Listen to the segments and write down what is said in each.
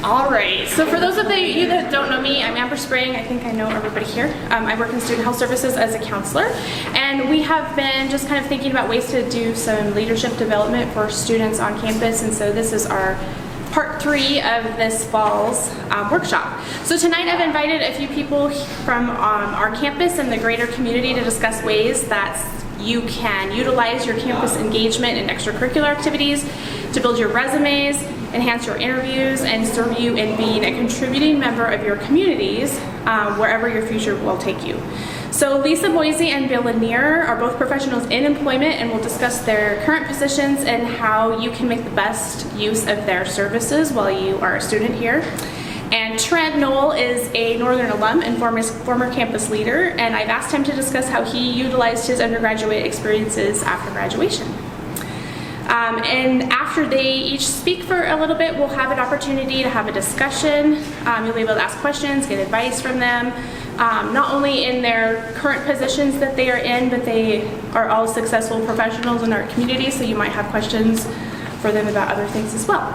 All right, so for those of you that don't know me, I'm Amber Spring. I think I know everybody here. I work in student health services as a counselor, and we have been just kind of thinking about ways to do some leadership development for students on campus, and so this is our part 3 of this fall's workshop. So tonight I've invited a few people from our campus and the greater community to discuss ways that you can utilize your campus engagement and extracurricular activities to build your resumes, enhance your interviews, and serve you in being a contributing member of your communities wherever your future will take you. So Lisa Moisey and Bill Lanier are both professionals in employment and will discuss their current positions and how you can make the best use of their services while you are a student here. And Trent Noel is a Northern alum and former campus leader, and I've asked him to discuss how he utilized his undergraduate experiences after graduation. And after they each speak for a little bit, we'll have an opportunity to have a discussion. You'll be able to ask questions, get advice from them, not only in their current positions that they are in, but they are all successful professionals in our community, so you might have questions for them about other things as well.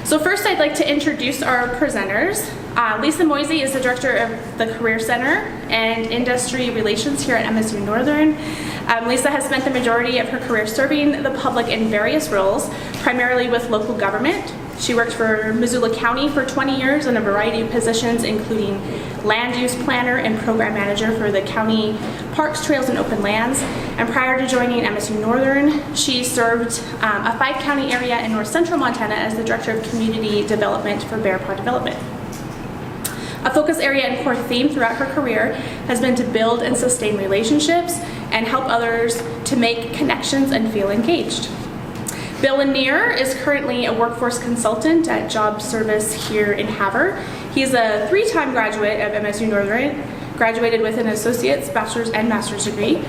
So first I'd like to introduce our presenters. Lisa Moisey is the director of the Career Center and Industry Relations here at MSU-Northern. Lisa has spent the majority of her career serving the public in various roles, primarily with local government. She worked for Missoula County for 20 years in a variety of positions, including land use planner and program manager for the county parks, trails, and open lands. And prior to joining MSU-Northern, she served a 5-county area in north central Montana as the director of community development for Bear Paw Development. A focus area and core theme throughout her career has been to build and sustain relationships and help others to make connections and feel engaged. Bill Lanier is currently a workforce consultant at Job Service here in Havre. He's a 3-time graduate of MSU-Northern, graduated with an associate's, bachelor's, and master's degree.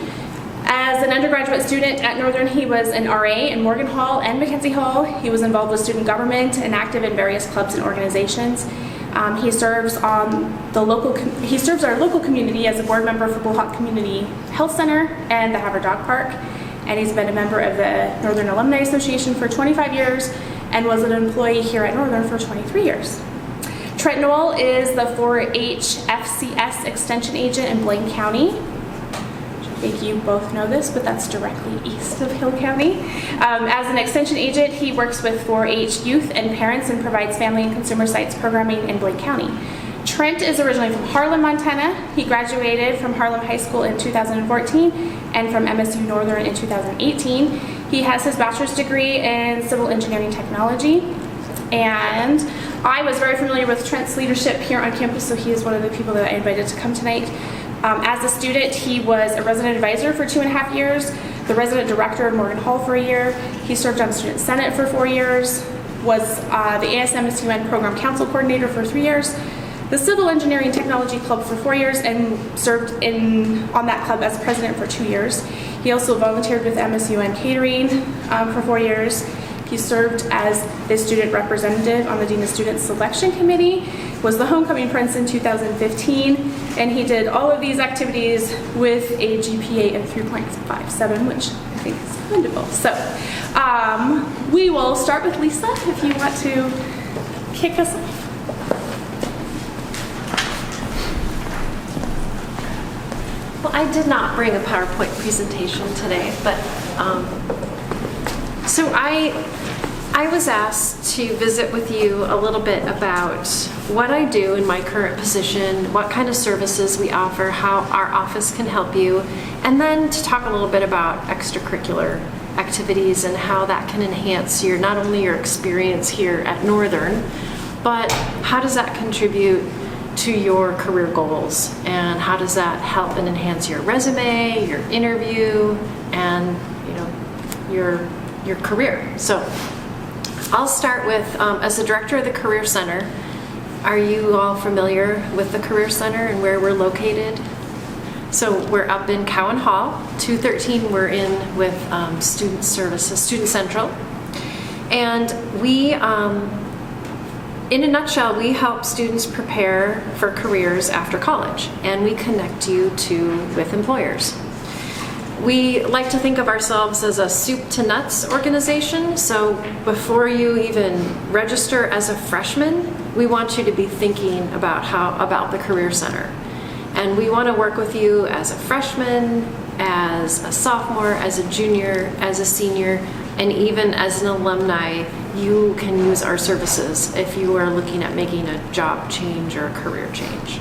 As an undergraduate student at Northern, he was an RA in Morgan Hall and Mackenzie Hall. He was involved with student government and active in various clubs and organizations. He serves our local community as a board member for Bullhawk Community Health Center and the Havre Dog Park. And he's been a member of the Northern Alumni Association for 25 years and was an employee here at Northern for 23 years. Trent Noel is the 4-H FCS Extension Agent in Blaine County. I think you both know this, but that's directly east of Hill County. As an extension agent, he works with 4-H youth and parents and provides family and consumer sites programming in Blaine County. Trent is originally from Harlan, Montana. He graduated from Harlan High School in 2014 and from MSU-Northern in 2018. He has his bachelor's degree in civil engineering technology. And I was very familiar with Trent's leadership here on campus, so he is one of the people that I invited to come tonight. As a student, he was a resident advisor for 2.5 years, the resident director of Morgan Hall for a year. He served on the Student Senate for 4 years, was the ASMSUN Program Council Coordinator for 3 years, the Civil Engineering Technology Club for 4 years, and served on that club as president for 2 years. He also volunteered with MSUN Catering for 4 years. He served as the student representative on the Dean of Student Selection Committee, was the homecoming prince in 2015, and he did all of these activities with a GPA of 3.57, which I think is wonderful. So we will start with Lisa, if you want to kick us off. Well, I did not bring a PowerPoint presentation today, but so I was asked to visit with you a little bit about what I do in my current position, what kind of services we offer, how our office can help you, and then to talk a little bit about extracurricular activities and how that can enhance not only your experience here at Northern, but how does that contribute to your career goals, and how does that help and enhance your resume, your interview, and your career. So I'll start with, as the director of the Career Center, are you all familiar with the Career Center and where we're located? So we're up in Cowan Hall, 213 we're in with Student Services, Student Central. And we, in a nutshell, we help students prepare for careers after college, and we connect you with employers. We like to think of ourselves as a soup to nuts organization. So before you even register as a freshman, we want you to be thinking about the Career Center. And we want to work with you as a freshman, as a sophomore, as a junior, as a senior, and even as an alumni. You can use our services if you are looking at making a job change or a career change.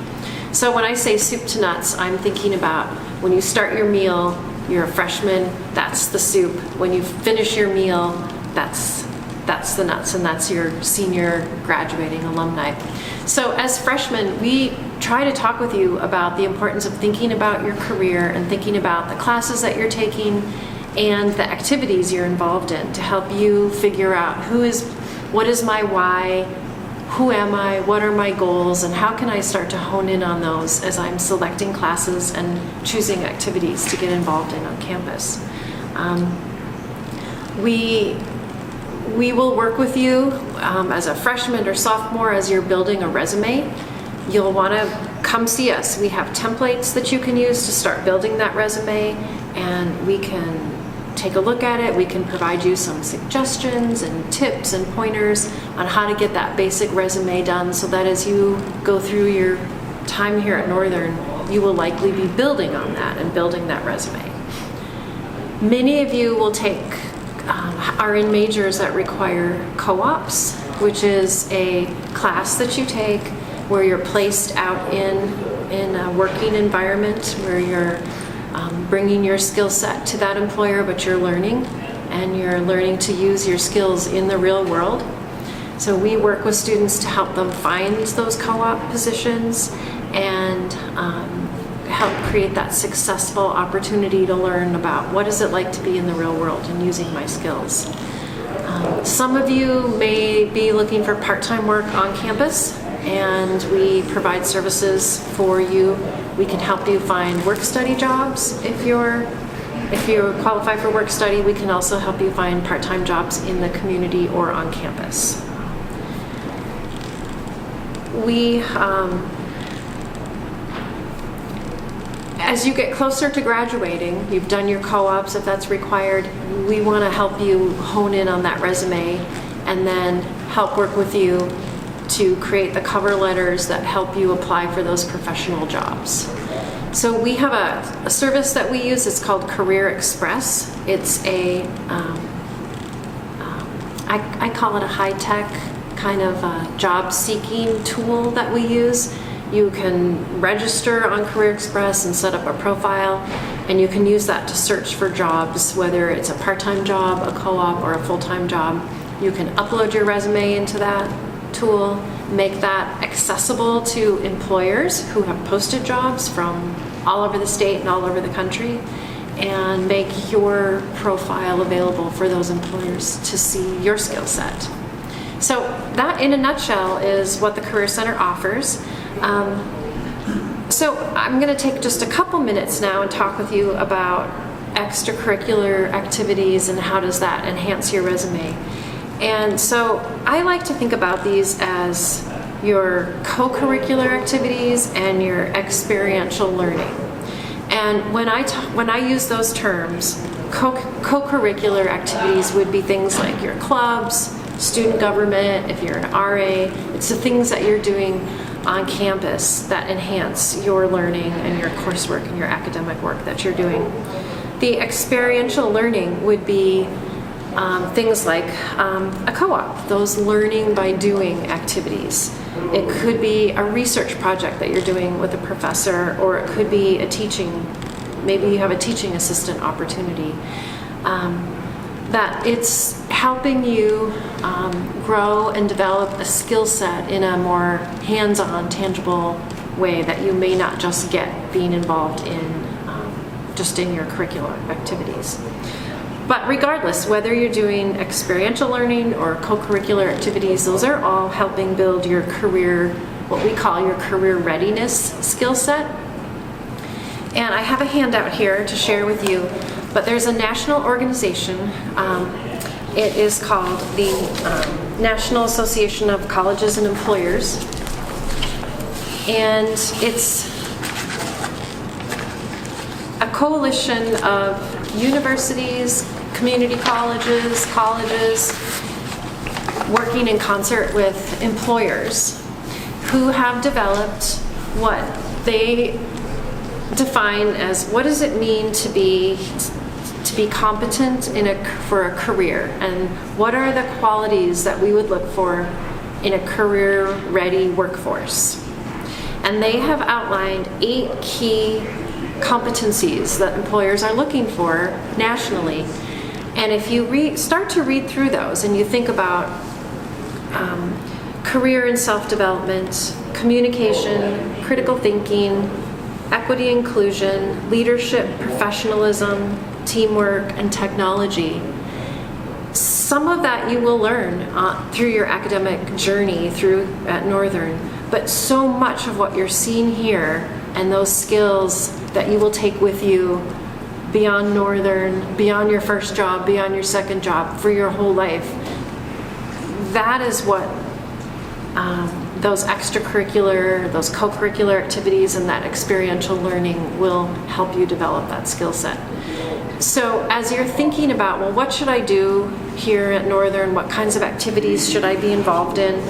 So when I say soup to nuts, I'm thinking about when you start your meal, you're a freshman, that's the soup. When you finish your meal, that's the nuts, and that's your senior graduating alumni. So as freshmen, we try to talk with you about the importance of thinking about your career and thinking about the classes that you're taking and the activities you're involved in to help you figure out what is my why, who am I, what are my goals, and how can I start to hone in on those as I'm selecting classes and choosing activities to get involved in on campus. We will work with you as a freshman or sophomore as you're building a resume. You'll want to come see us. We have templates that you can use to start building that resume, and we can take a look at it. We can provide you some suggestions and tips and pointers on how to get that basic resume done so that as you go through your time here at Northern, you will likely be building on that and building that resume. Many of you will are in majors that require co-ops, which is a class that you take where you're placed out in a working environment where you're bringing your skill set to that employer, but you're learning to use your skills in the real world. So we work with students to help them find those co-op positions and help create that successful opportunity to learn about what is it like to be in the real world and using my skills. Some of you may be looking for part-time work on campus, and we provide services for you. We can help you find work-study jobs. If you're qualified for work-study, we can also help you find part-time jobs in the community or on campus. As you get closer to graduating, you've done your co-ops if that's required, we want to help you hone in on that resume and then help work with you to create the cover letters that help you apply for those professional jobs. So we have a service that we use. It's called Career Express. It's I call it a high-tech kind of job-seeking tool that we use. You can register on Career Express and set up a profile, and you can use that to search for jobs, whether it's a part-time job, a co-op, or a full-time job. You can upload your resume into that tool, make that accessible to employers who have posted jobs from all over the state and all over the country, and make your profile available for those employers to see your skill set. So that, in a nutshell, is what the Career Center offers. So I'm going to take just a couple minutes now and talk with you about extracurricular activities and how does that enhance your resume. And so I like to think about these as your co-curricular activities and your experiential learning. And when I use those terms, co-curricular activities would be things like your clubs, student government, if you're an RA. It's the things that you're doing on campus that enhance your learning and your coursework and your academic work that you're doing. The experiential learning would be things like a co-op, those learning by doing activities. It could be a research project that you're doing with a professor, or it could be maybe you have a teaching assistant opportunity. That it's helping you grow and develop a skill set in a more hands-on, tangible way that you may not just get being involved in just in your curricular activities. But regardless, whether you're doing experiential learning or co-curricular activities, those are all helping build your career, what we call your career readiness skill set. And I have a handout here to share with you, but there's a national organization. It is called the National Association of Colleges and Employers. And it's a coalition of universities, community colleges, working in concert with employers who have developed what they define as what does it mean to be competent for a career, and what are the qualities that we would look for in a career-ready workforce. And they have outlined 8 key competencies that employers are looking for nationally. And if you start to read through those and you think about career and self-development, communication, critical thinking, equity inclusion, leadership, professionalism, teamwork, and technology, some of that you will learn through your academic journey at Northern, but so much of what you're seeing here and those skills that you will take with you beyond Northern, beyond your first job, beyond your second job, for your whole life, that is what those extracurricular, those co-curricular activities and that experiential learning will help you develop that skill set. So as you're thinking about, well, what should I do here at Northern? What kinds of activities should I be involved in?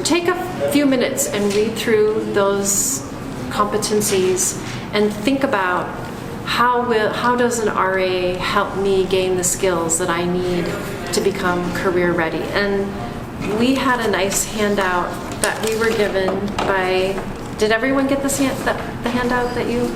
Take a few minutes and read through those competencies and think about how does an RA help me gain the skills that I need to become career ready? And we had a nice handout that we were given by, did everyone get this the handout that you?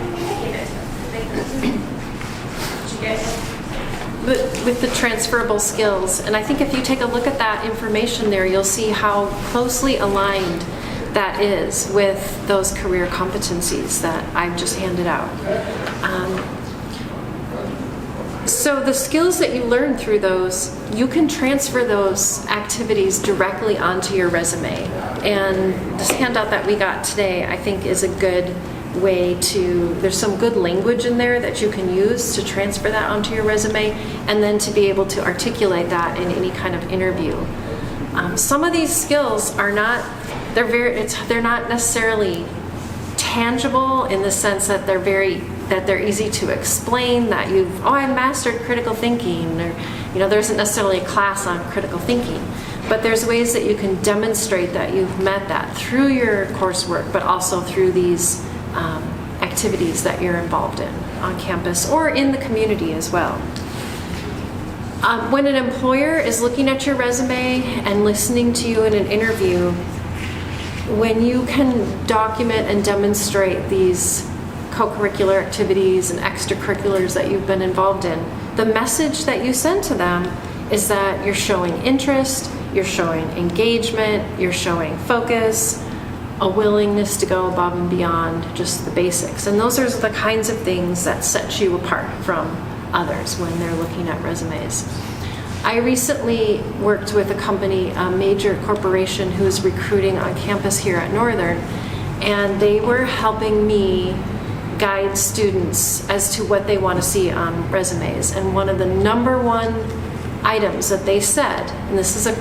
With the transferable skills. And I think if you take a look at that information there, you'll see how closely aligned that is with those career competencies that I've just handed out. So the skills that you learn through those, you can transfer those activities directly onto your resume. And this handout that we got today, I think, is a good way to, there's some good language in there that you can use to transfer that onto your resume and then to be able to articulate that in any kind of interview. Some of these skills are not, they're not necessarily tangible in the sense that they're easy to explain, that I mastered critical thinking, or there isn't necessarily a class on critical thinking, but there's ways that you can demonstrate that you've met that through your coursework, but also through these activities that you're involved in on campus or in the community as well. When an employer is looking at your resume and listening to you in an interview, when you can document and demonstrate these co-curricular activities and extracurriculars that you've been involved in, the message that you send to them is that you're showing interest, you're showing engagement, you're showing focus, a willingness to go above and beyond just the basics. And those are the kinds of things that set you apart from others when they're looking at resumes. I recently worked with a company, a major corporation who's recruiting on campus here at Northern, and they were helping me guide students as to what they want to see on resumes. And one of the number one items that they said, and this is a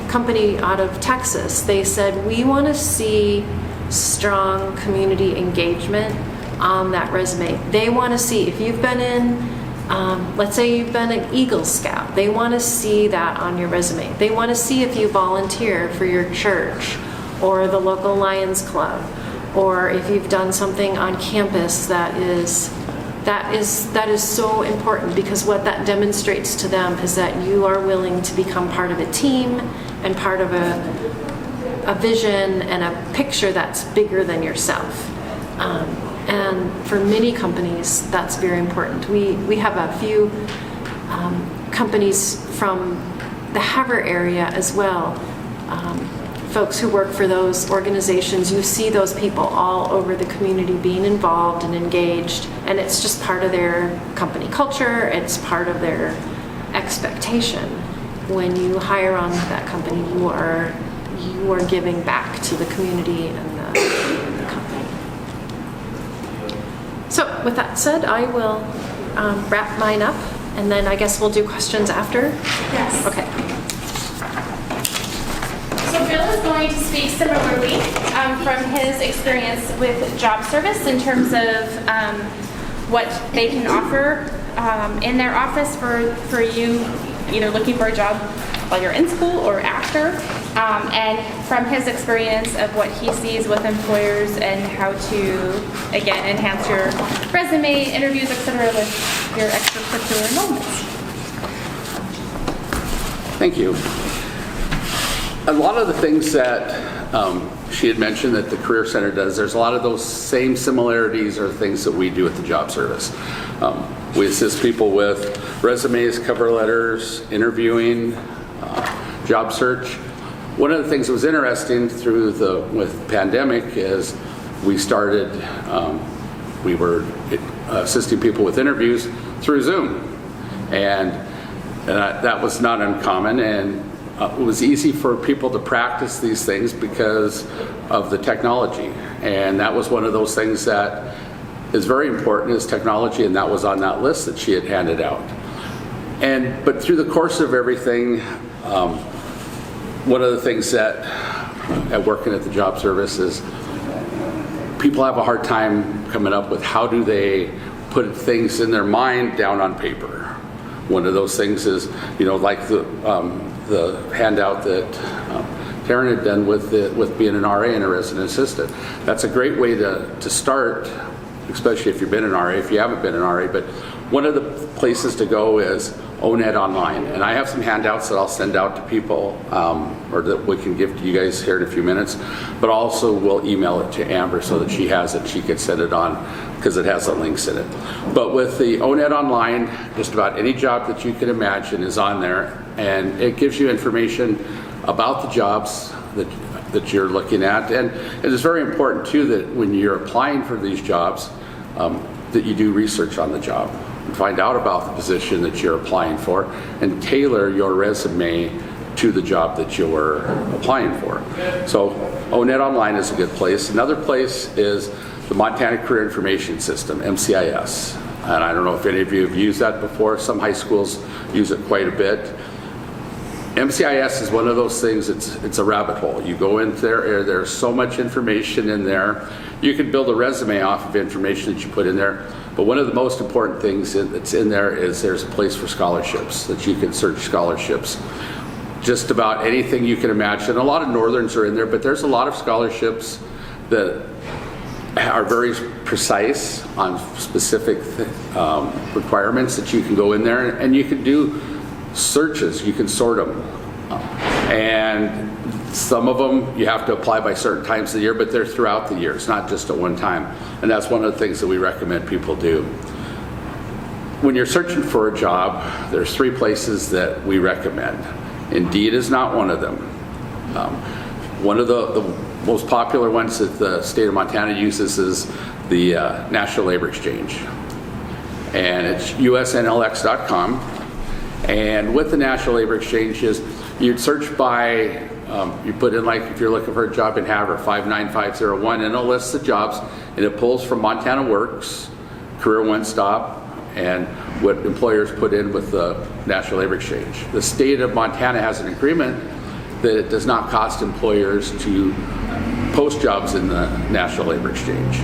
company out of Texas, they said, we want to see strong community engagement on that resume. They want to see, if you've been in, let's say you've been an Eagle Scout, they want to see that on your resume. They want to see if you volunteer for your church or the local Lions Club, or if you've done something on campus that is so important, because what that demonstrates to them is that you are willing to become part of a team and part of a vision and a picture that's bigger than yourself. And for many companies, that's very important. We have a few companies from the Havre area as well. Folks who work for those organizations, you see those people all over the community being involved and engaged, and it's just part of their company culture, it's part of their expectation. When you hire on with that company, you are giving back to the community and the company. So with that said, I will wrap mine up, and then I guess we'll do questions after? Yes. Okay. So Bill is going to speak similarly from his experience with job service in terms of what they can offer in their office for you either looking for a job while you're in school or after, and from his experience of what he sees with employers and how to, again, enhance your resume, interviews, etc. with your extracurricular enrollments. Thank you. A lot of the things that she had mentioned that the Career Center does, there's a lot of those same similarities or things that we do at the Job Service. We assist people with resumes, cover letters, interviewing, job search. One of the things that was interesting with the pandemic is we started, we were assisting people with interviews through Zoom. And that was not uncommon, and it was easy for people to practice these things because of the technology. And that was one of those things that is very important, is technology, and that was on that list that she had handed out. But through the course of everything, one of the things that at working at the Job Service is people have a hard time coming up with how do they put things in their mind down on paper. One of those things is, like the handout that Taryn had done with being an RA and a resident assistant. That's a great way to start, especially if you've been an RA, if you haven't been an RA. But one of the places to go is ONET Online. And I have some handouts that I'll send out to people, or that we can give to you guys here in a few minutes. But also we'll email it to Amber so that she has it. She can send it on because it has the links in it. But with the ONET Online, just about any job that you can imagine is on there. And it gives you information about the jobs that you're looking at. And it is very important too that when you're applying for these jobs, that you do research on the job and find out about the position that you're applying for and tailor your resume to the job that you're applying for. So ONET Online is a good place. Another place is the Montana Career Information System, MCIS. And I don't know if any of you have used that before. Some high schools use it quite a bit. MCIS is one of those things, it's a rabbit hole. You go in there, there's so much information in there. You can build a resume off of information that you put in there, but one of the most important things that's in there is there's a place for scholarships, that you can search scholarships. Just about anything you can imagine. A lot of Northerns are in there, but there's a lot of scholarships that are very precise on specific requirements that you can go in there and you can do searches, you can sort them. And some of them you have to apply by certain times of the year, but they're throughout the year. It's not just at one time. And that's one of the things that we recommend people do. When you're searching for a job, there's 3 places that we recommend. Indeed is not one of them. One of the most popular ones that the state of Montana uses is the National Labor Exchange. And it's usnlx.com. And with the National Labor Exchange is you'd search by, you put in, like, if you're looking for a job in Havre, 59501, and it'll list the jobs, and it pulls from Montana Works, Career One Stop, and what employers put in with the National Labor Exchange. The state of Montana has an agreement that it does not cost employers to post jobs in the National Labor Exchange.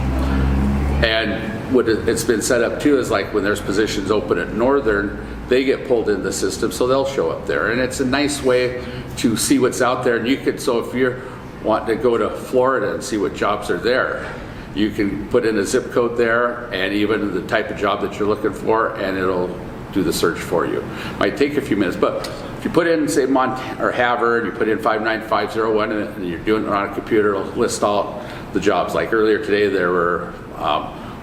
And what it's been set up too is, like, when there's positions open at Northern, they get pulled in the system, so they'll show up there. And it's a nice way to see what's out there. And you could, so if you're wanting to go to Florida and see what jobs are there, you can put in a zip code there and even the type of job that you're looking for, and it'll do the search for you. Might take a few minutes, but if you put in, say, Havre, and you put in 59501, and you're doing it on a computer, it'll list all the jobs. Like earlier today, there were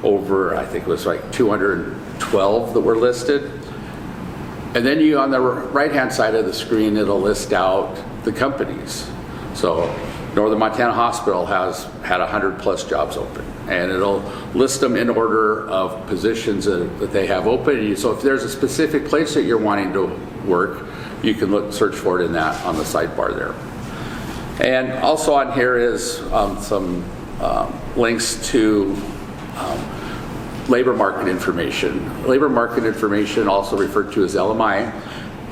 over, I think it was like 212 that were listed. And then you, on the right-hand side of the screen, it'll list out the companies. So Northern Montana Hospital has had 100+ jobs open, and it'll list them in order of positions that they have open. So if there's a specific place that you're wanting to work, you can search for it in that on the sidebar there. And also on here is some links to labor market information. Labor market information, also referred to as LMI,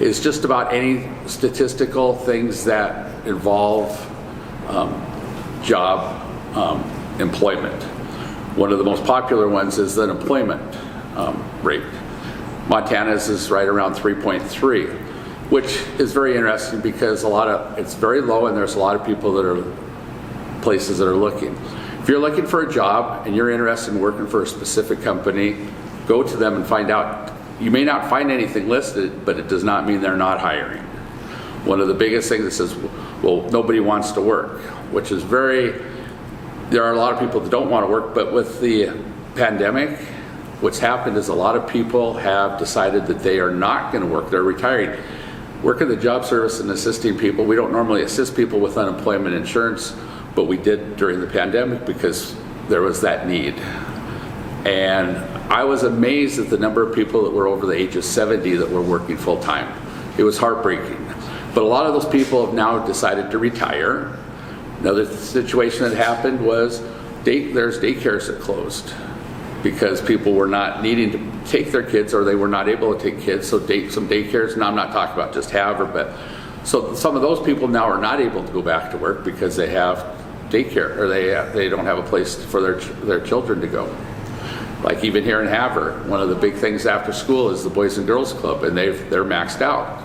is just about any statistical things that involve job employment. One of the most popular ones is the unemployment rate. Montana's is right around 3.3, which is very interesting because it's very low and there's a lot of people that are places that are looking. If you're looking for a job and you're interested in working for a specific company, go to them and find out. You may not find anything listed, but it does not mean they're not hiring. One of the biggest things that says, well, nobody wants to work, which is there are a lot of people that don't want to work, but with the pandemic, what's happened is a lot of people have decided that they are not going to work, they're retiring. Work in the job service and assisting people, we don't normally assist people with unemployment insurance, but we did during the pandemic because there was that need. And I was amazed at the number of people that were over the age of 70 that were working full time. It was heartbreaking. But a lot of those people have now decided to retire. Another situation that happened was there's daycares that closed because people were not needing to take their kids or they were not able to take kids. So some daycares, now I'm not talking about just Havre, but so some of those people now are not able to go back to work because they have daycare or they don't have a place for their children to go. Like even here in Havre, one of the big things after school is the Boys and Girls Club, and they're maxed out.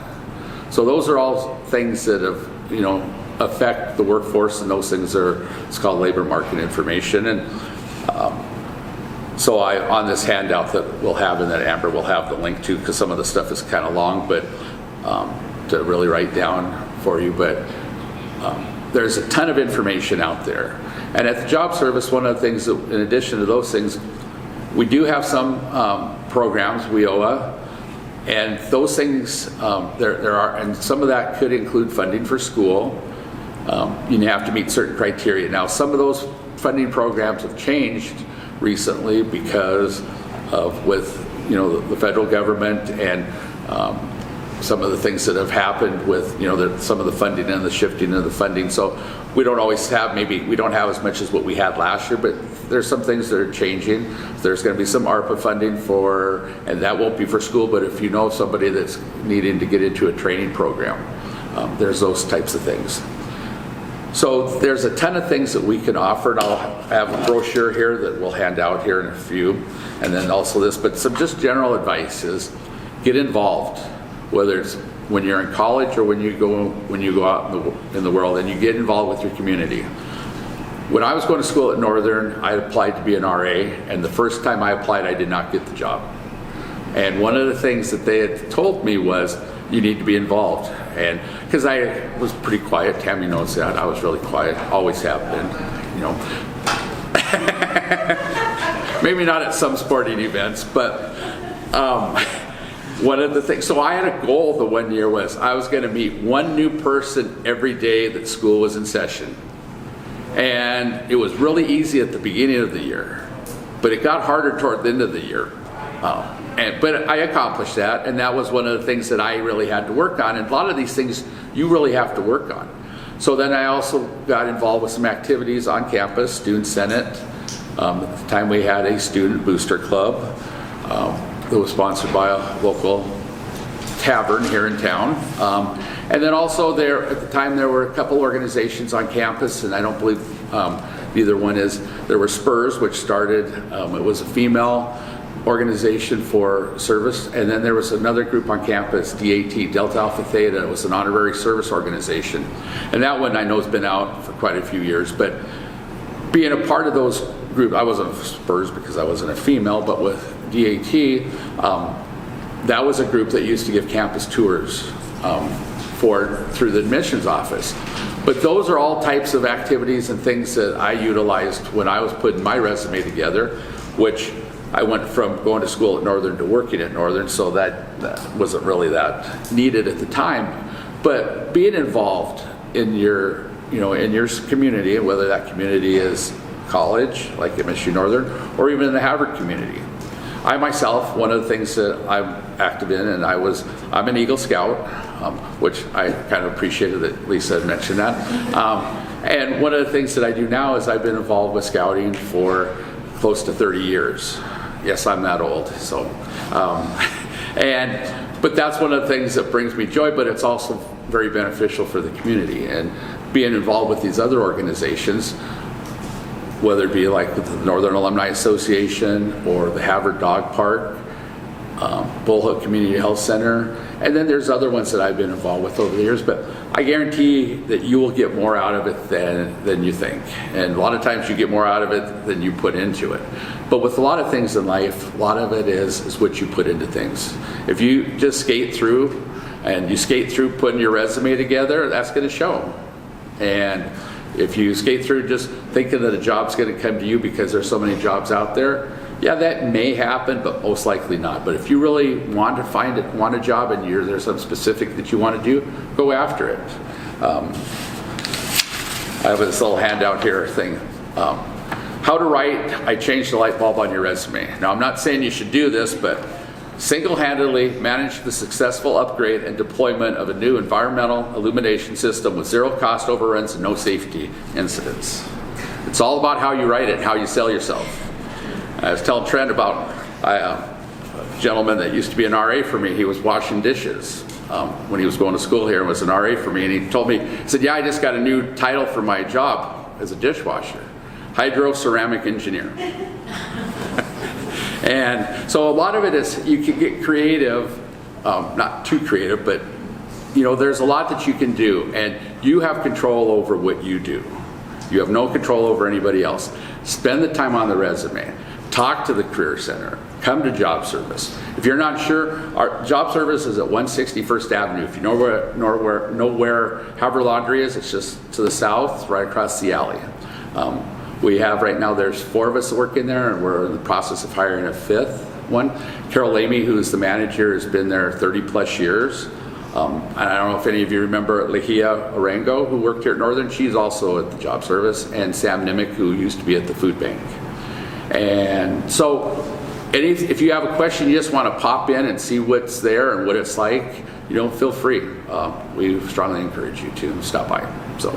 So those are all things that have, affect the workforce, and those things it's called labor market information. And so on this handout that we'll have, and that Amber will have the link to, because some of the stuff is kind of long, but to really write down for you. But there's a ton of information out there. And at the job service, one of the things that, in addition to those things, we do have some programs, WIOA, and those things, there are, and some of that could include funding for school. You have to meet certain criteria. Now, some of those funding programs have changed recently because of the federal government and some of the things that have happened with some of the funding and the shifting of the funding. So we don't always have, we don't have as much as what we had last year, but there's some things that are changing. There's going to be some ARPA funding and that won't be for school, but if you know somebody that's needing to get into a training program, there's those types of things. So there's a ton of things that we can offer, and I'll have a brochure here that we'll hand out here in a few, and then also this, but some just general advice is get involved, whether it's when you're in college or when you go out in the world, and you get involved with your community. When I was going to school at Northern, I applied to be an RA, and the first time I applied, I did not get the job. And one of the things that they had told me was, you need to be involved. And because I was pretty quiet, Tammy knows that, I was really quiet, always have been, Maybe not at some sporting events, but one of the things, so I had a goal the one year was I was going to meet one new person every day that school was in session. And it was really easy at the beginning of the year, but it got harder toward the end of the year. But I accomplished that, and that was one of the things that I really had to work on. And a lot of these things you really have to work on. So then I also got involved with some activities on campus, Student Senate. At the time we had a student booster club that was sponsored by a local tavern here in town. And then also at the time there were a couple organizations on campus, and I don't believe either one is. There were Spurs, which started, it was a female organization for service, and then there was another group on campus, DAT, Delta Alpha Theta. It was an honorary service organization, and that one I know has been out for quite a few years. But being a part of those groups, I wasn't Spurs because I wasn't a female, but with DAT, that was a group that used to give campus tours through the admissions office. But those are all types of activities and things that I utilized when I was putting my resume together, which I went from going to school at Northern to working at Northern, so that wasn't really that needed at the time. But being involved in your community, whether that community is college, like MSU-Northern, or even in the Havre community. I myself, one of the things that I'm active in, and I'm an Eagle Scout, which I kind of appreciated that Lisa had mentioned that. And one of the things that I do now is I've been involved with scouting for close to 30 years. Yes, I'm that old. So, but that's one of the things that brings me joy, but it's also very beneficial for the community. And being involved with these other organizations, whether it be like with the Northern Alumni Association or the Havre Dog Park, Bullhook Community Health Center, and then there's other ones that I've been involved with over the years, but I guarantee that you will get more out of it than you think. And a lot of times you get more out of it than you put into it. But with a lot of things in life, a lot of it is what you put into things. If you just skate through and you skate through putting your resume together, that's going to show. And if you skate through just thinking that a job's going to come to you because there's so many jobs out there, yeah, that may happen, but most likely not. But if you really want to want a job and there's something specific that you want to do, go after it. I have this little handout here thing. How to write, I changed the light bulb on your resume. Now, I'm not saying you should do this, but single-handedly manage the successful upgrade and deployment of a new environmental illumination system with zero cost overruns and no safety incidents. It's all about how you write it, how you sell yourself. I was telling Trent about a gentleman that used to be an RA for me. He was washing dishes when he was going to school here and was an RA for me. And he told me, he said, yeah, I just got a new title for my job as a dishwasher, hydro-ceramic engineer. And so a lot of it is you can get creative, not too creative, but you know, there's a lot that you can do, and you have control over what you do. You have no control over anybody else. Spend the time on the resume. Talk to the Career Center. Come to Job Service. If you're not sure, our Job Service is at 161st Avenue. If you know where Havre Laundry is, it's just to the south, right across the alley. We have right now, there's 4 of us working there, and we're in the process of hiring a 5th one. Carol Lamy, who's the manager, has been there 30 plus years. And I don't know if any of you remember Lihia Orango, who worked here at Northern. She's also at the Job Service, and Sam Nimick, who used to be at the food bank. And so if you have a question, you just want to pop in and see what's there and what it's like, feel free. We strongly encourage you to stop by. So.